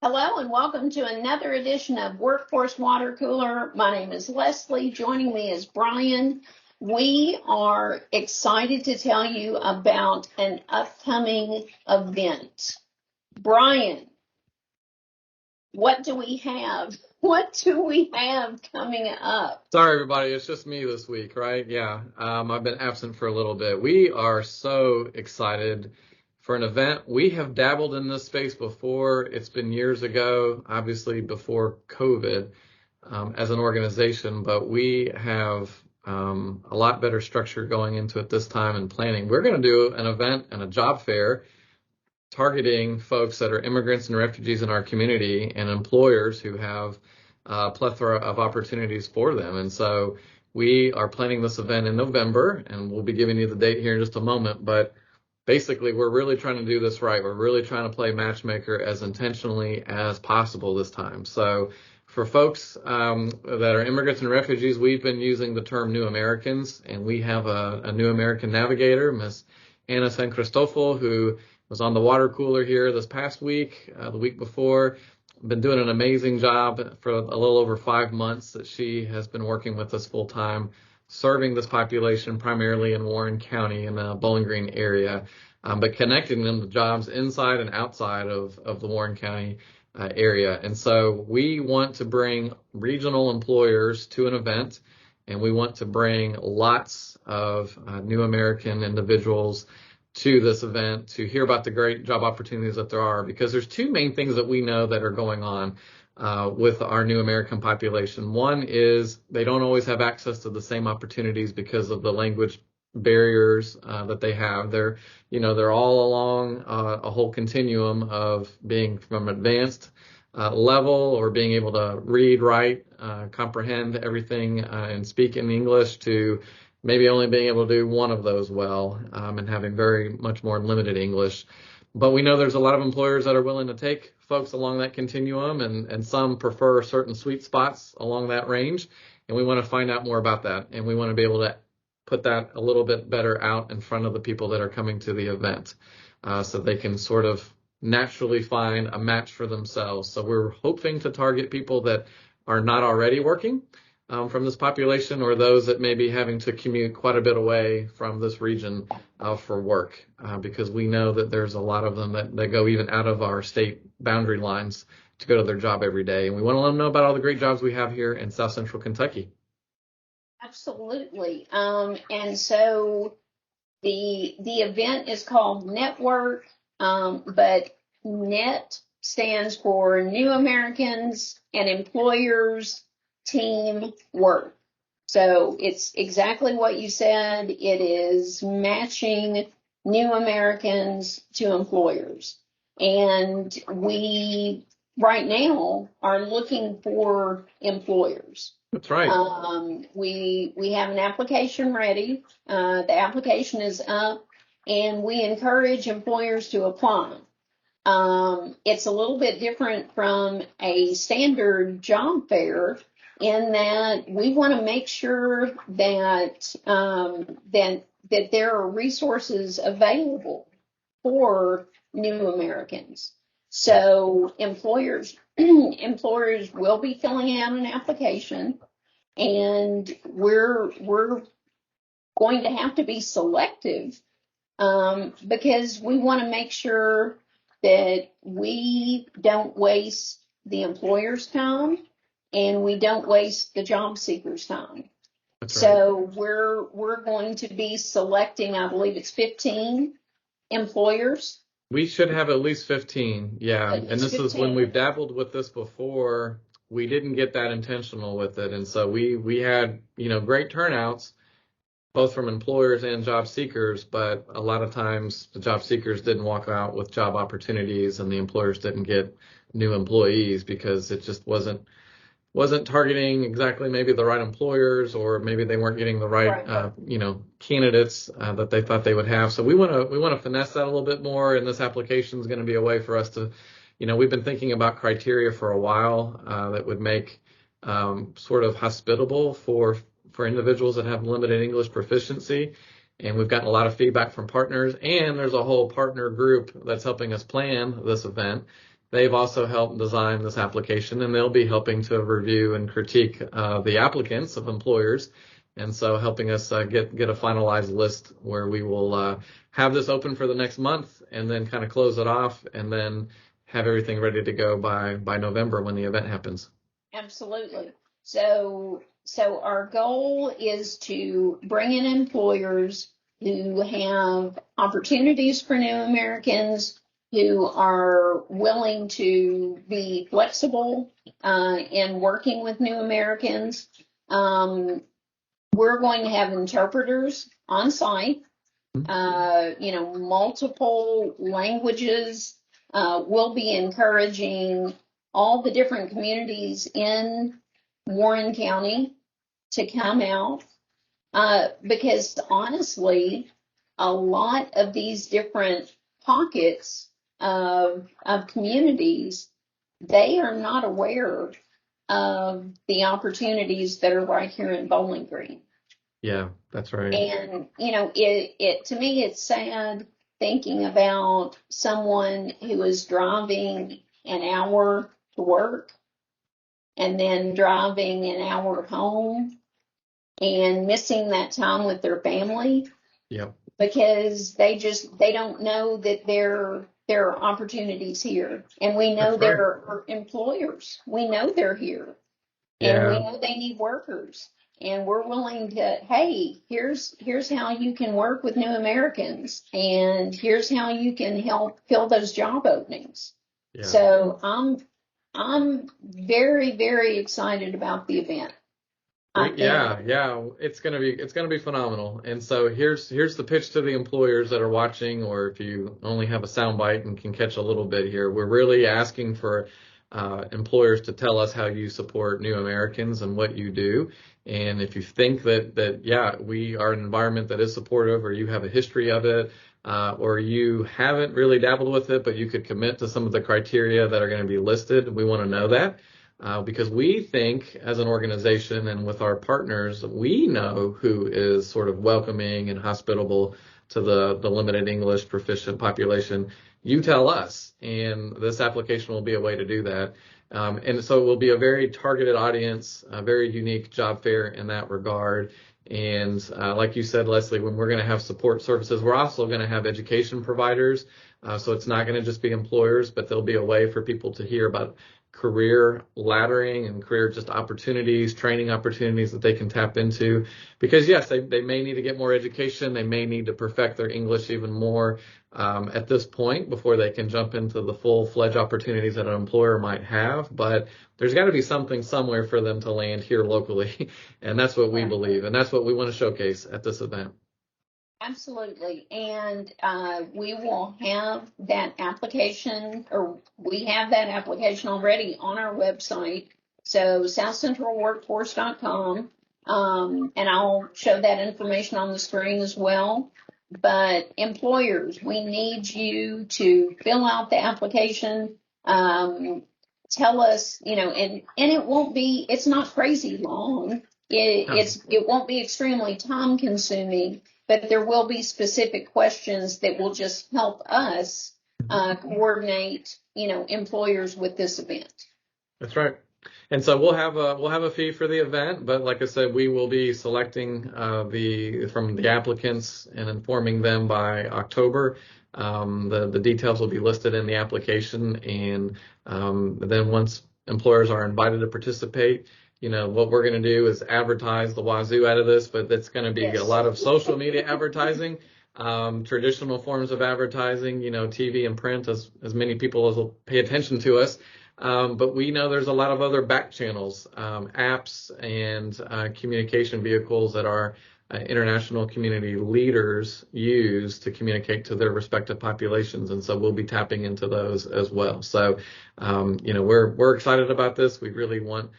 Hello and welcome to another edition of Workforce Water Cooler. My name is Leslie. Joining me is Brian. We are excited to tell you about an upcoming event. Brian, what do we have? What do we have coming up? Sorry, everybody. It's just me this week, right? Yeah. I've been absent for a little bit. We are so excited for an event. We have dabbled in this space before. It's been years ago, obviously before COVID, as an organization, but we have a lot better structure going into it this time and planning. We're going to do an event and a job fair targeting folks that are immigrants and refugees in our community and employers who have a plethora of opportunities for them. And so we are planning this event in November, and we'll be giving you the date here in just a moment. But basically, we're really trying to do this right. We're really trying to play matchmaker as intentionally as possible this time. So for folks that are immigrants and refugees, we've been using the term New Americans, and we have a New American navigator, Miss Anna San Cristofol, who was on the water cooler here this past week, the week before. Been doing an amazing job for a little over 5 months that she has been working with us full time, serving this population primarily in Warren County in the Bowling Green area, but connecting them to jobs inside and outside of the Warren County area. And so we want to bring regional employers to an event, and we want to bring lots of New American individuals to this event to hear about the great job opportunities that there are, because there's two main things that we know that are going on with our New American population. One is they don't always have access to the same opportunities because of the language barriers that they have. They're all along a whole continuum of being from advanced level or being able to read, write, comprehend everything and speak in English to maybe only being able to do one of those well and having very much more limited English. But we know there's a lot of employers that are willing to take folks along that continuum, and some prefer certain sweet spots along that range. And we want to find out more about that. And we want to be able to put that a little bit better out in front of the people that are coming to the event so they can sort of naturally find a match for themselves. So we're hoping to target people that are not already working from this population, or those that may be having to commute quite a bit away from this region for work, because we know that there's a lot of them that go even out of our state boundary lines to go to their job every day. And we want to let them know about all the great jobs we have here in South Central Kentucky. Absolutely. And so the event is called Network, but NET stands for New Americans and Employers Team Work. So it's exactly what you said. It is matching New Americans to employers. And we right now are looking for employers. That's right. We have an application ready. The application is up, and we encourage employers to apply. It's a little bit different from a standard job fair in that we want to make sure that that there are resources available for New Americans. So employers will be filling out an application, and we're going to have to be selective because we want to make sure that we don't waste the employer's time and we don't waste the job seeker's time. That's right. So we're going to be selecting, I believe it's 15 employers. We should have at least 15, yeah. And this 15. is when we've dabbled with this before, we didn't get that intentional with it. And so we had, great turnouts, both from employers and job seekers, but a lot of times the job seekers didn't walk out with job opportunities and the employers didn't get new employees because it just wasn't targeting exactly maybe the right employers, or maybe they weren't getting the right, candidates that they thought they would have. So we want to finesse that a little bit more. And this application is going to be a way for us to, we've been thinking about criteria for a while that would make sort of hospitable for individuals that have limited English proficiency. And we've gotten a lot of feedback from partners, and there's a whole partner group that's helping us plan this event. they've also helped design this application, and they'll be helping to review and critique the applicants of employers. And so helping us get a finalized list where we will have this open for the next month and then kind of close it off and then have everything ready to go by November when the event happens. Absolutely. So our goal is to bring in employers who have opportunities for new Americans, who are willing to be flexible in working with new Americans. We're going to have interpreters on site, multiple languages. We'll be encouraging all the different communities in Warren County to come out because honestly, a lot of these different pockets of communities, they are not aware of the opportunities that are right here in Bowling Green. Yeah, that's right. And, it to me, it's sad thinking about someone who is driving an hour to work and then driving an hour home and missing that time with their family. Yep. Because they don't know that there are opportunities here. And we know there are employers. We know they're here. And we know they need workers. And we're willing to, hey, here's how you can work with new Americans, and here's how you can help fill those job openings. Yeah. So I'm very, very excited about the event. Yeah, it's gonna be phenomenal. And so here's the pitch to the employers that are watching, or if you only have a soundbite and can catch a little bit here. We're really asking for employers to tell us how you support new Americans and what you do. And if you think that we are an environment that is supportive, or you have a history of it, or you haven't really dabbled with it, but you could commit to some of the criteria that are going to be listed, we want to know that. Because we think as an organization and with our partners, we know who is sort of welcoming and hospitable to the limited English proficient population. You tell us, and this application will be a way to do that. And so it will be a very targeted audience, a very unique job fair in that regard. And like you said, Leslie, when we're going to have support services, we're also going to have education providers. So it's not going to just be employers, but there'll be a way for people to hear about career laddering and career just opportunities, training opportunities that they can tap into. Because yes, they may need to get more education. They may need to perfect their English even more at this point before they can jump into the full-fledged opportunities that an employer might have. But there's got to be something somewhere for them to land here locally. And that's what we believe. And that's what we want to showcase at this event. Absolutely. And we will have that application, or we have that application already on our website. So southcentralworkforce.com. And I'll show that information on the screen as well. But employers, we need you to fill out the application. Tell us, and it's not crazy long. It won't be extremely time consuming, but there will be specific questions that will just help us coordinate, employers with this event. That's right. And so we'll have a fee for the event, but like I said, we will be selecting from the applicants and informing them by October. The details will be listed in the application, and then once employers are invited to participate, what we're going to do is advertise the wazoo out of this, but it's going to be a lot of social media advertising, traditional forms of advertising, TV and print, as many people as will pay attention to us. But we know there's a lot of other back channels, apps and communication vehicles that our international community leaders use to communicate to their respective populations. And so we'll be tapping into those as well. So, we're excited about this. We really want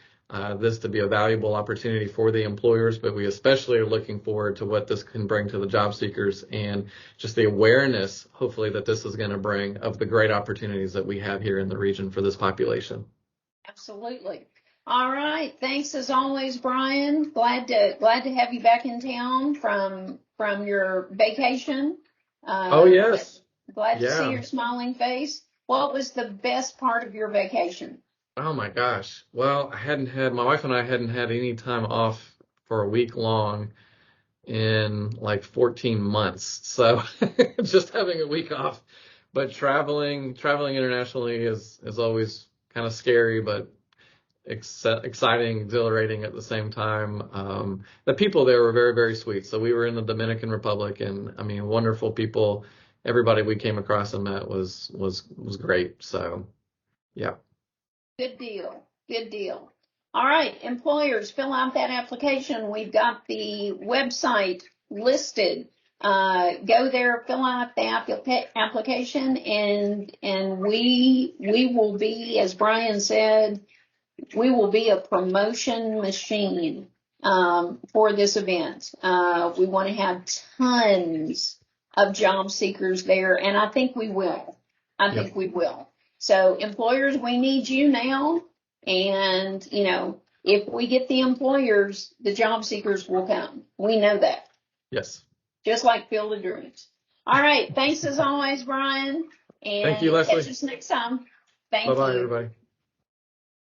this to be a valuable opportunity for the employers, but we especially are looking forward to what this can bring to the job seekers and just the awareness, hopefully, that this is going to bring of the great opportunities that we have here in the region for this population. Absolutely. All right. Thanks as always, Brian. Glad to have you back in town from your vacation. Oh, yes. Glad to see your smiling face. What was the best part of your vacation? Oh my gosh. Well, my wife and I hadn't had any time off for a week long in like 14 months. So just having a week off, but traveling internationally is always kind of scary, but exciting, exhilarating at the same time. The people there were very, very sweet. So we were in the Dominican Republic, and I mean, wonderful people. Everybody we came across and met was great. So yeah. Good deal. Good deal. All right, employers, fill out that application. We've got the website listed. Go there, fill out the application, and we will be, as Brian said, we will be a promotion machine for this event. We want to have tons of job seekers there, and I think we will. I Yep. think we will. So employers, we need you now. And, if we get the employers, the job seekers will come. We know that. Yes. Just like Field of Dreams. All right. Thanks as always, Brian. Thank you, And catch Leslie. us next time. Thank Bye-bye, you. everybody.